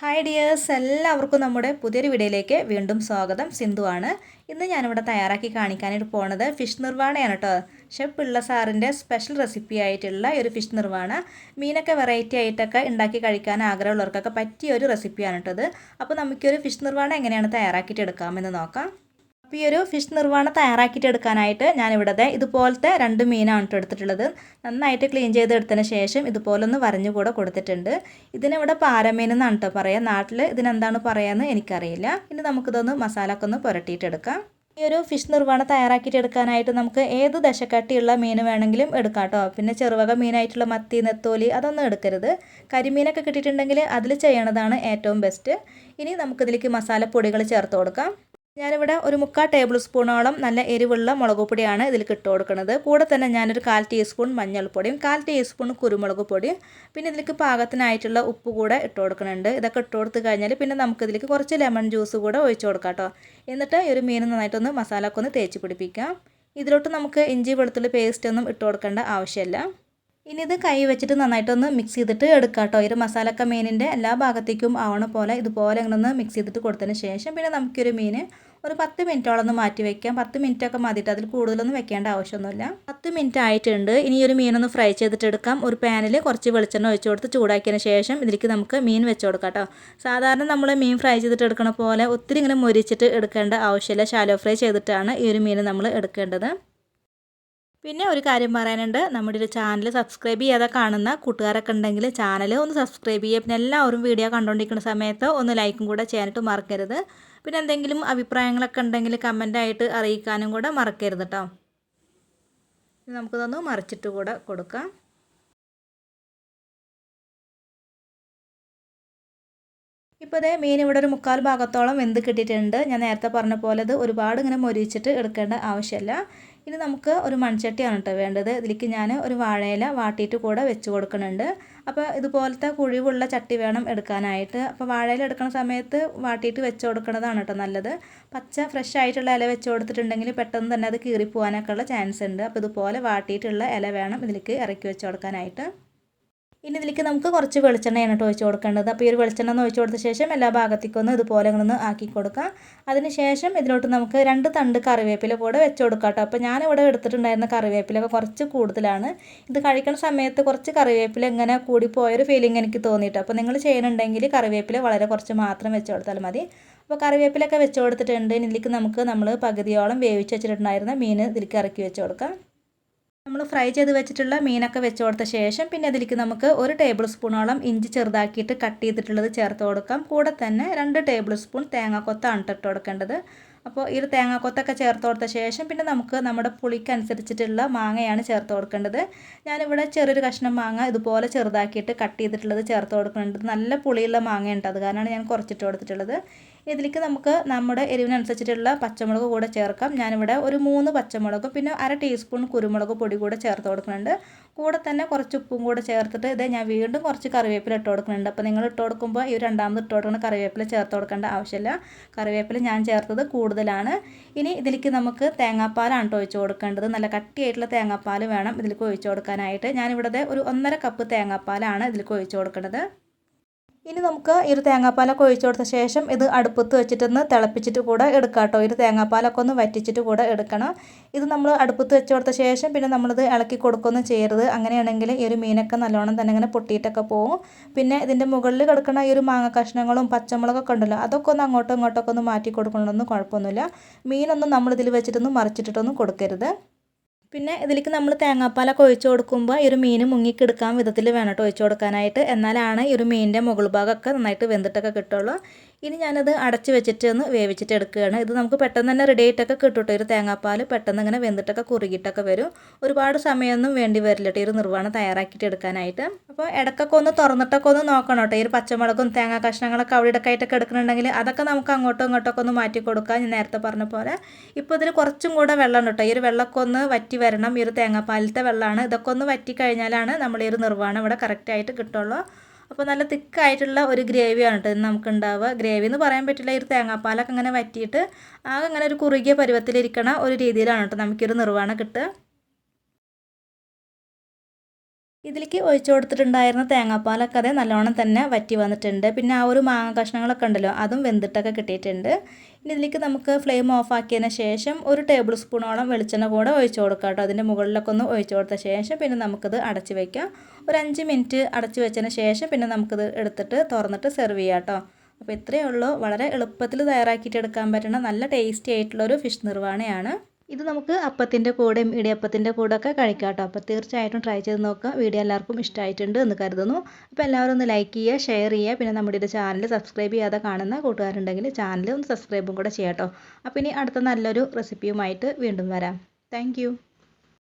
Hi dears, എല്ലാവർക്കും നമ്മുടെ പുതിയൊരു വീഡിയോയിലേക്ക് വീണ്ടും സ്വാഗതം. സിന്ധു ആണ്. ഇന്ന് ഞാനിവിടെ തയ്യാറാക്കി കാണിക്കാനായിട്ട് പോണത് ഫിഷ് നിർവാണയാണ് കേട്ടോ. ഷെഫ് പിള്ള സാറിൻ്റെ സ്പെഷ്യൽ റെസിപ്പി ആയിട്ടുള്ള ഒരു ഫിഷ് നിർവാണ. മീനൊക്കെ വെറൈറ്റി ആയിട്ടൊക്കെ ഉണ്ടാക്കി കഴിക്കാൻ ആഗ്രഹമുള്ളവർക്കൊക്കെ പറ്റിയ ഒരു റെസിപ്പിയാണ് കേട്ടത്. അപ്പോൾ നമുക്കൊരു ഫിഷ് നിർവാണ എങ്ങനെയാണ് തയ്യാറാക്കിയിട്ട് എടുക്കാമെന്ന് നോക്കാം. അപ്പോൾ ഈ ഒരു ഫിഷ് നിർവാണ തയ്യാറാക്കിയിട്ട് എടുക്കാനായിട്ട് ഞാനിവിടെ ഇതുപോലത്തെ 2 മീനാണ് കേട്ടോ എടുത്തിട്ടുള്ളത്. നന്നായിട്ട് ക്ലീൻ ചെയ്തെടുത്തതിന് ശേഷം ഇതുപോലൊന്ന് വരഞ്ഞു കൂടെ കൊടുത്തിട്ടുണ്ട്. ഇതിനിവിടെ പാരമീൻ എന്നാണ് കേട്ടോ പറയുക. നാട്ടിൽ ഇതിനെന്താണ് പറയുകയെന്ന് എനിക്കറിയില്ല. ഇനി നമുക്കിതൊന്ന് മസാലയൊക്കെ ഒന്ന് പുരട്ടിയിട്ടെടുക്കാം. ഈ ഒരു ഫിഷ് നിർവാണ തയ്യാറാക്കിയിട്ട് എടുക്കാനായിട്ട് നമുക്ക് ഏത് ദശക്കട്ടിയുള്ള മീൻ വേണമെങ്കിലും എടുക്കാം കേട്ടോ. പിന്നെ ചെറുവക മീനായിട്ടുള്ള മത്തി, നെത്തോലി അതൊന്നും എടുക്കരുത്. കരിമീനൊക്കെ കിട്ടിയിട്ടുണ്ടെങ്കിൽ അതിൽ ചെയ്യണതാണ് ഏറ്റവും ബെസ്റ്റ്. ഇനി നമുക്കിതിലേക്ക് മസാലപ്പൊടികൾ ചേർത്ത് കൊടുക്കാം. ഞാനിവിടെ ഒരു 3/4 ടേബിൾ സ്പൂണോളം നല്ല എരിവുള്ള മുളക് പൊടിയാണ് ഇതിലേക്ക് ഇട്ട് കൊടുക്കുന്നത്. കൂടെ തന്നെ ഞാനൊരു 1/4 ടീസ്പൂൺ മഞ്ഞൾപ്പൊടിയും 1/4 ടീസ്പൂൺ കുരുമുളക് പൊടിയും പിന്നെ ഇതിലേക്ക് പാകത്തിനായിട്ടുള്ള ഉപ്പ് കൂടെ ഇട്ട് കൊടുക്കുന്നുണ്ട്. ഇതൊക്കെ ഇട്ട് കൊടുത്ത് കഴിഞ്ഞാൽ പിന്നെ നമുക്കിതിലേക്ക് കുറച്ച് ലെമൺ ജ്യൂസ് കൂടെ ഒഴിച്ച് കൊടുക്കാം കേട്ടോ. എന്നിട്ട് ഈ ഒരു മീൻ നന്നായിട്ടൊന്ന് മസാലയൊക്കെ ഒന്ന് തേച്ച് പിടിപ്പിക്കാം. ഇതിലോട്ട് നമുക്ക് ഇഞ്ചി വെളുത്തുള്ളി പേസ്റ്റ് ഒന്നും ഇട്ട് കൊടുക്കേണ്ട ആവശ്യമില്ല. ഇനി ഇത് കൈ വെച്ചിട്ട് നന്നായിട്ടൊന്ന് മിക്സ് ചെയ്തിട്ട് എടുക്കാം കേട്ടോ. ഒരു മസാലക്ക മീനിൻ്റെ എല്ലാ ഭാഗത്തേക്കും ആവണ പോലെ ഇതുപോലെ ഇങ്ങനെ ഒന്ന് മിക്സ് ചെയ്തിട്ട് കൊടുത്തതിന് ശേഷം പിന്നെ നമുക്കൊരു മീൻ ഒരു 10 മിനിറ്റോളം ഒന്ന് മാറ്റി വയ്ക്കാം. 10 മിനിറ്റൊക്കെ മതിയിട്ട് അതിൽ കൂടുതലൊന്നും വെക്കേണ്ട ആവശ്യമൊന്നുമില്ല. 10 മിനിറ്റ് ആയിട്ടുണ്ട്. ഇനി ഒരു മീനൊന്ന് ഫ്രൈ ചെയ്തിട്ട് എടുക്കാം. ഒരു പാനിൽ കുറച്ച് വെളിച്ചെണ്ണ ഒഴിച്ച് കൊടുത്ത് ചൂടാക്കിയതിന് ശേഷം ഇതിലേക്ക് നമുക്ക് മീൻ വെച്ച് കൊടുക്കാം കേട്ടോ. സാധാരണ നമ്മൾ മീൻ ഫ്രൈ ചെയ്തിട്ട് എടുക്കണ പോലെ ഒത്തിരി ഇങ്ങനെ മൊരിച്ചിട്ട് എടുക്കേണ്ട ആവശ്യമില്ല. ഷാലോ ഫ്രൈ ചെയ്തിട്ടാണ് ഈ ഒരു മീൻ നമ്മൾ എടുക്കേണ്ടത്. പിന്നെ ഒരു കാര്യം പറയാനുണ്ട്, നമ്മുടെ ഒരു ചാനൽ സബ്സ്ക്രൈബ് ചെയ്യാതെ കാണുന്ന കൂട്ടുകാരൊക്കെ ഉണ്ടെങ്കിൽ ചാനൽ ഒന്ന് സബ്സ്ക്രൈബ് ചെയ്യുക. പിന്നെ എല്ലാവരും വീഡിയോ കണ്ടുകൊണ്ടിരിക്കുന്ന സമയത്ത് ഒന്ന് ലൈക്കും കൂടെ ചെയ്യാനായിട്ട് മറക്കരുത്. പിന്നെ എന്തെങ്കിലും അഭിപ്രായങ്ങളൊക്കെ ഉണ്ടെങ്കിൽ കമൻ്റായിട്ട് അറിയിക്കാനും കൂടെ മറക്കരുത് കേട്ടോ. നമുക്കിതൊന്ന് മറിച്ചിട്ട് കൂടെ കൊടുക്കാം. ഇപ്പോൾ ഇതേ മീൻ ഇവിടെ ഒരു 3/4 ഭാഗത്തോളം വെന്ത് കിട്ടിയിട്ടുണ്ട്. ഞാൻ നേരത്തെ പറഞ്ഞ പോലെ ഇത് ഒരുപാട് ഇങ്ങനെ മൊരിച്ചിട്ട് എടുക്കേണ്ട ആവശ്യമില്ല. ഇനി നമുക്ക് ഒരു മൺചട്ടിയാണ് കേട്ടോ വേണ്ടത്. ഇതിലേക്ക് ഞാൻ ഒരു വാഴയില വാട്ടിയിട്ട് കൂടെ വെച്ച് കൊടുക്കുന്നുണ്ട്. അപ്പോൾ ഇതുപോലത്തെ കുഴിവുള്ള ചട്ടി വേണം എടുക്കാനായിട്ട്. അപ്പോൾ വാഴയില എടുക്കുന്ന സമയത്ത് വാട്ടിയിട്ട് വെച്ച് കൊടുക്കുന്നതാണ് കേട്ടോ നല്ലത്. പച്ച ഫ്രഷ് ആയിട്ടുള്ള ഇല വെച്ച് കൊടുത്തിട്ടുണ്ടെങ്കിൽ പെട്ടെന്ന് തന്നെ അത് കീറിപ്പോകാനൊക്കെ ഉള്ള ചാൻസ് ഉണ്ട്. അപ്പോൾ ഇതുപോലെ വാട്ടിയിട്ടുള്ള ഇല വേണം ഇതിലേക്ക് ഇറക്കി വെച്ച് കൊടുക്കാനായിട്ട്. ഇനി ഇതിലേക്ക് നമുക്ക് കുറച്ച് വെളിച്ചെണ്ണയാണ് കേട്ടോ ഒഴിച്ച് കൊടുക്കേണ്ടത്. അപ്പോൾ ഈ ഒരു വെളിച്ചെണ്ണ ഒന്ന് ഒഴിച്ച് കൊടുത്ത ശേഷം എല്ലാ ഭാഗത്തേക്കൊന്ന് ഇതുപോലെ ഒന്ന് ആക്കി കൊടുക്കാം. അതിന് ശേഷം ഇതിലോട്ട് നമുക്ക് 2 തണ്ട് കറിവേപ്പില കൂടെ വെച്ച് കൊടുക്കാം കേട്ടോ. അപ്പോൾ ഞാനിവിടെ എടുത്തിട്ടുണ്ടായിരുന്ന കറിവേപ്പിലൊക്കെ കുറച്ച് കൂടുതലാണ്. ഇത് കഴിക്കുന്ന സമയത്ത് കുറച്ച് കറിവേപ്പില ഇങ്ങനെ കൂടിപ്പോയൊരു ഫീലിംഗ് എനിക്ക് തോന്നിയിട്ട്. അപ്പോൾ നിങ്ങൾ ചെയ്യുന്നുണ്ടെങ്കിൽ കറിവേപ്പില വളരെ കുറച്ച് മാത്രം വെച്ച് കൊടുത്താൽ മതി. അപ്പോൾ കറിവേപ്പിലൊക്കെ വെച്ച് കൊടുത്തിട്ടുണ്ട്. ഇതിലേക്ക് നമ്മൾ പകുതിയോളം വേവിച്ച് വെച്ചിട്ടുണ്ടായിരുന്ന മീൻ ഇതിലേക്ക് ഇറക്കി വെച്ച് കൊടുക്കാം. നമ്മൾ ഫ്രൈ ചെയ്ത് വെച്ചിട്ടുള്ള മീനൊക്കെ വെച്ച് കൊടുത്ത ശേഷം പിന്നെ അതിലേക്ക് നമുക്ക് 1 ടേബിൾ സ്പൂണോളം ഇഞ്ചി ചെറുതാക്കിയിട്ട് കട്ട് ചെയ്തിട്ടുള്ളത് ചേർത്ത് കൊടുക്കാം. കൂടെ തന്നെ 2 ടേബിൾ സ്പൂൺ തേങ്ങാക്കൊത്താണ് ഇട്ട് കൊടുക്കേണ്ടത്. അപ്പോൾ ഈ ഒരു തേങ്ങാക്കൊത്തൊക്കെ ചേർത്ത് കൊടുത്ത ശേഷം പിന്നെ നമുക്ക് നമ്മുടെ പുളിക്കനുസരിച്ചിട്ടുള്ള മാങ്ങയാണ് ചേർത്ത് കൊടുക്കേണ്ടത്. ഞാനിവിടെ ചെറിയൊരു കഷ്ണം മാങ്ങ ഇതുപോലെ ചെറുതാക്കിയിട്ട് കട്ട് ചെയ്തിട്ടുള്ളത് ചേർത്ത് കൊടുക്കുന്നുണ്ട്. നല്ല പുളിയുള്ള മാങ്ങയുണ്ട്, അത് കാരണമാണ് ഞാൻ കുറച്ചിട്ട് കൊടുത്തിട്ടുള്ളത്. ഇതിലേക്ക് നമുക്ക് നമ്മുടെ എരിവിനനുസരിച്ചിട്ടുള്ള പച്ചമുളക് കൂടെ ചേർക്കാം. ഞാനിവിടെ ഒരു 3 പച്ചമുളകും പിന്നെ 1/2 ടീസ്പൂൺ കുരുമുളക് പൊടി കൂടെ ചേർത്ത് കൊടുക്കുന്നുണ്ട്. കൂടെ തന്നെ കുറച്ച് ഉപ്പും കൂടെ ചേർത്തിട്ട് ഇത് ഞാൻ വീണ്ടും കുറച്ച് കറിവേപ്പില ഇട്ട് കൊടുക്കുന്നുണ്ട്. അപ്പോൾ നിങ്ങൾ ഇട്ട് കൊടുക്കുമ്പോൾ ഈ രണ്ടാമത് ഇട്ട് കൊടുക്കുന്ന കറിവേപ്പില ചേർത്ത് കൊടുക്കേണ്ട ആവശ്യമില്ല. കറിവേപ്പില ഞാൻ ചേർത്തത് കൂടുതലാണ്. ഇനി ഇതിലേക്ക് നമുക്ക് തേങ്ങാപ്പാലാണ് കേട്ടോ ഒഴിച്ച് കൊടുക്കേണ്ടത്. നല്ല കട്ടിയായിട്ടുള്ള തേങ്ങാപ്പാൽ വേണം ഇതിലേക്ക് ഒഴിച്ച് കൊടുക്കാനായിട്ട്. ഞാനിവിടെ ഒരു 1.5 കപ്പ് തേങ്ങാപ്പാലാണ് ഇതിലേക്ക് ഒഴിച്ച് കൊടുക്കുന്നത്. ഇനി നമുക്ക് ഈ ഒരു തേങ്ങാപ്പാലൊക്കെ ഒഴിച്ച് കൊടുത്ത ശേഷം ഇത് അടുപ്പത്ത് വെച്ചിട്ടൊന്ന് തിളപ്പിച്ചിട്ട് കൂടെ എടുക്കാം കേട്ടോ. ഈ ഒരു തേങ്ങാപ്പാലൊക്കെ ഒന്ന് വറ്റിച്ചിട്ട് കൂടെ എടുക്കണം. ഇത് നമ്മൾ അടുപ്പത്ത് വെച്ച് കൊടുത്ത ശേഷം പിന്നെ നമ്മളിത് ഇളക്കി കൊടുക്കുകയൊന്നും ചെയ്യരുത്. അങ്ങനെയാണെങ്കിൽ ഈ ഒരു മീനൊക്കെ നല്ലോണം തന്നെ ഇങ്ങനെ പൊട്ടിയിട്ടൊക്കെ പോകും. പിന്നെ ഇതിൻ്റെ മുകളിൽ കിടക്കുന്ന ഈ ഒരു മാങ്ങ കഷ്ണങ്ങളും പച്ചമുളകൊക്കെ ഉണ്ടല്ലോ, അതൊക്കെ ഒന്ന് അങ്ങോട്ടും ഇങ്ങോട്ടൊക്കെ ഒന്ന് മാറ്റി കൊടുക്കണമെന്നൊന്നും കുഴപ്പമൊന്നുമില്ല. മീനൊന്നും നമ്മളിതിൽ വെച്ചിട്ടൊന്നും മറിച്ചിട്ടിട്ടൊന്നും കൊടുക്കരുത്. പിന്നെ ഇതിലേക്ക് നമ്മൾ തേങ്ങാപ്പാലൊക്കെ ഒഴിച്ച് കൊടുക്കുമ്പോൾ ഈ ഒരു മീൻ മുങ്ങിക്കെടുക്കാൻ വിധത്തിൽ വേണം കേട്ടോ ഒഴിച്ച് കൊടുക്കാനായിട്ട്. എന്നാലാണ് ഈ ഒരു മീനിൻ്റെ മുകൾ ഭാഗമൊക്കെ നന്നായിട്ട് വെന്തിട്ടൊക്കെ കിട്ടുള്ളൂ. ഇനി ഞാനത് അടച്ച് വെച്ചിട്ട് ഒന്ന് വേവിച്ചിട്ട് എടുക്കുകയാണ്. ഇത് നമുക്ക് പെട്ടെന്ന് തന്നെ റെഡി ആയിട്ടൊക്കെ കിട്ടും കേട്ടോ. ഒരു തേങ്ങാപ്പാൽ പെട്ടെന്ന് ഇങ്ങനെ വെന്തിട്ടൊക്കെ കുറുകിയിട്ടൊക്കെ വരും. ഒരുപാട് സമയമൊന്നും വേണ്ടി വരില്ല കേട്ടോ ഈ ഒരു നിർവ്വാണം തയ്യാറാക്കിയിട്ട് എടുക്കാനായിട്ട്. അപ്പോൾ ഇടയ്ക്കൊക്കെ ഒന്ന് തുറന്നിട്ടൊക്കെ ഒന്ന് നോക്കണം കേട്ടോ. ഈ ഒരു പച്ചമുളകും തേങ്ങാ കഷ്ണങ്ങളൊക്കെ അവിടെ ഇടയ്ക്കായിട്ടൊക്കെ എടുക്കുന്നുണ്ടെങ്കിൽ അതൊക്കെ നമുക്ക് അങ്ങോട്ടും ഇങ്ങോട്ടൊക്കെ ഒന്ന് മാറ്റി കൊടുക്കാം. ഞാൻ നേരത്തെ പറഞ്ഞ പോലെ ഇപ്പോൾ ഇതിൽ കുറച്ചും കൂടെ വെള്ളം കേട്ടോ. ഈ ഒരു വെള്ളമൊക്കെ ഒന്ന് വറ്റി വരണം. ഈ ഒരു തേങ്ങാപ്പാലത്തെ വെള്ളമാണ്. ഇതൊക്കെ ഒന്ന് വറ്റി കഴിഞ്ഞാലാണ് നമ്മൾ ഈ ഒരു നിർവ്വാണം ഇവിടെ കറക്റ്റായിട്ട് കിട്ടുള്ളൂ. അപ്പോൾ നല്ല തിക്കായിട്ടുള്ള ഒരു ഗ്രേവിയാണ് കേട്ടോ നമുക്ക് ഉണ്ടാവുക. ഗ്രേവി എന്ന് പറയാൻ പറ്റില്ല. ഈ ഒരു തേങ്ങാപ്പാലൊക്കെ ഇങ്ങനെ വറ്റിയിട്ട് ആകെ അങ്ങനെ ഒരു കുറുകിയ പരുവത്തിലിരിക്കണ ഒരു രീതിയിലാണ് കേട്ടോ നമുക്കൊരു നിർവ്വാണം കിട്ടുക. ഇതിലേക്ക് ഒഴിച്ചു കൊടുത്തിട്ടുണ്ടായിരുന്ന തേങ്ങാപ്പാലൊക്കെ അത് നല്ലോണം തന്നെ വറ്റി വന്നിട്ടുണ്ട്. പിന്നെ ആ ഒരു മാങ്ങ കഷ്ണങ്ങളൊക്കെ ഉണ്ടല്ലോ അതും വെന്തിട്ടൊക്കെ കിട്ടിയിട്ടുണ്ട്. ഇനി ഇതിലേക്ക് നമുക്ക് ഫ്ലെയിം ഓഫ് ആക്കിയതിന് ശേഷം ഒരു ടേബിൾ സ്പൂണോളം വെളിച്ചെണ്ണ കൂടെ ഒഴിച്ചു കൊടുക്കാം കേട്ടോ. അതിൻ്റെ മുകളിലൊക്കെ ഒന്ന് ഒഴിച്ചു കൊടുത്ത ശേഷം പിന്നെ നമുക്കിത് അടച്ച് വയ്ക്കാം. ഒരു 5 മിനിറ്റ് അടച്ച് വെച്ചതിന് ശേഷം പിന്നെ നമുക്കിത് എടുത്തിട്ട് തുറന്നിട്ട് സെർവ് ചെയ്യാം കേട്ടോ. അപ്പോൾ ഇത്രയേ ഉള്ളൂ. വളരെ എളുപ്പത്തിൽ തയ്യാറാക്കിയിട്ട് എടുക്കാൻ പറ്റുന്ന നല്ല ടേസ്റ്റി ആയിട്ടുള്ളൊരു ഫിഷ് നിർവാണയാണ്. ഇത് നമുക്ക് അപ്പത്തിൻ്റെ കൂടെയും ഇടിയപ്പത്തിൻ്റെ കൂടെയൊക്കെ കഴിക്കാം കേട്ടോ. അപ്പോൾ തീർച്ചയായിട്ടും ട്രൈ ചെയ്ത് നോക്കുക. വീഡിയോ എല്ലാവർക്കും ഇഷ്ടമായിട്ടുണ്ട് എന്ന് കരുതുന്നു. അപ്പോൾ എല്ലാവരും ഒന്ന് ലൈക്ക് ചെയ്യുക, ഷെയർ ചെയ്യുക. പിന്നെ നമ്മുടെ ഇത് ചാനൽ സബ്സ്ക്രൈബ് ചെയ്യാതെ കാണുന്ന കൂട്ടുകാരുണ്ടെങ്കിൽ ചാനൽ ഒന്ന് സബ്സ്ക്രൈബും കൂടെ ചെയ്യാം കേട്ടോ. അപ്പോൾ ഇനി അടുത്ത നല്ലൊരു റെസിപ്പിയുമായിട്ട് വീണ്ടും വരാം. താങ്ക്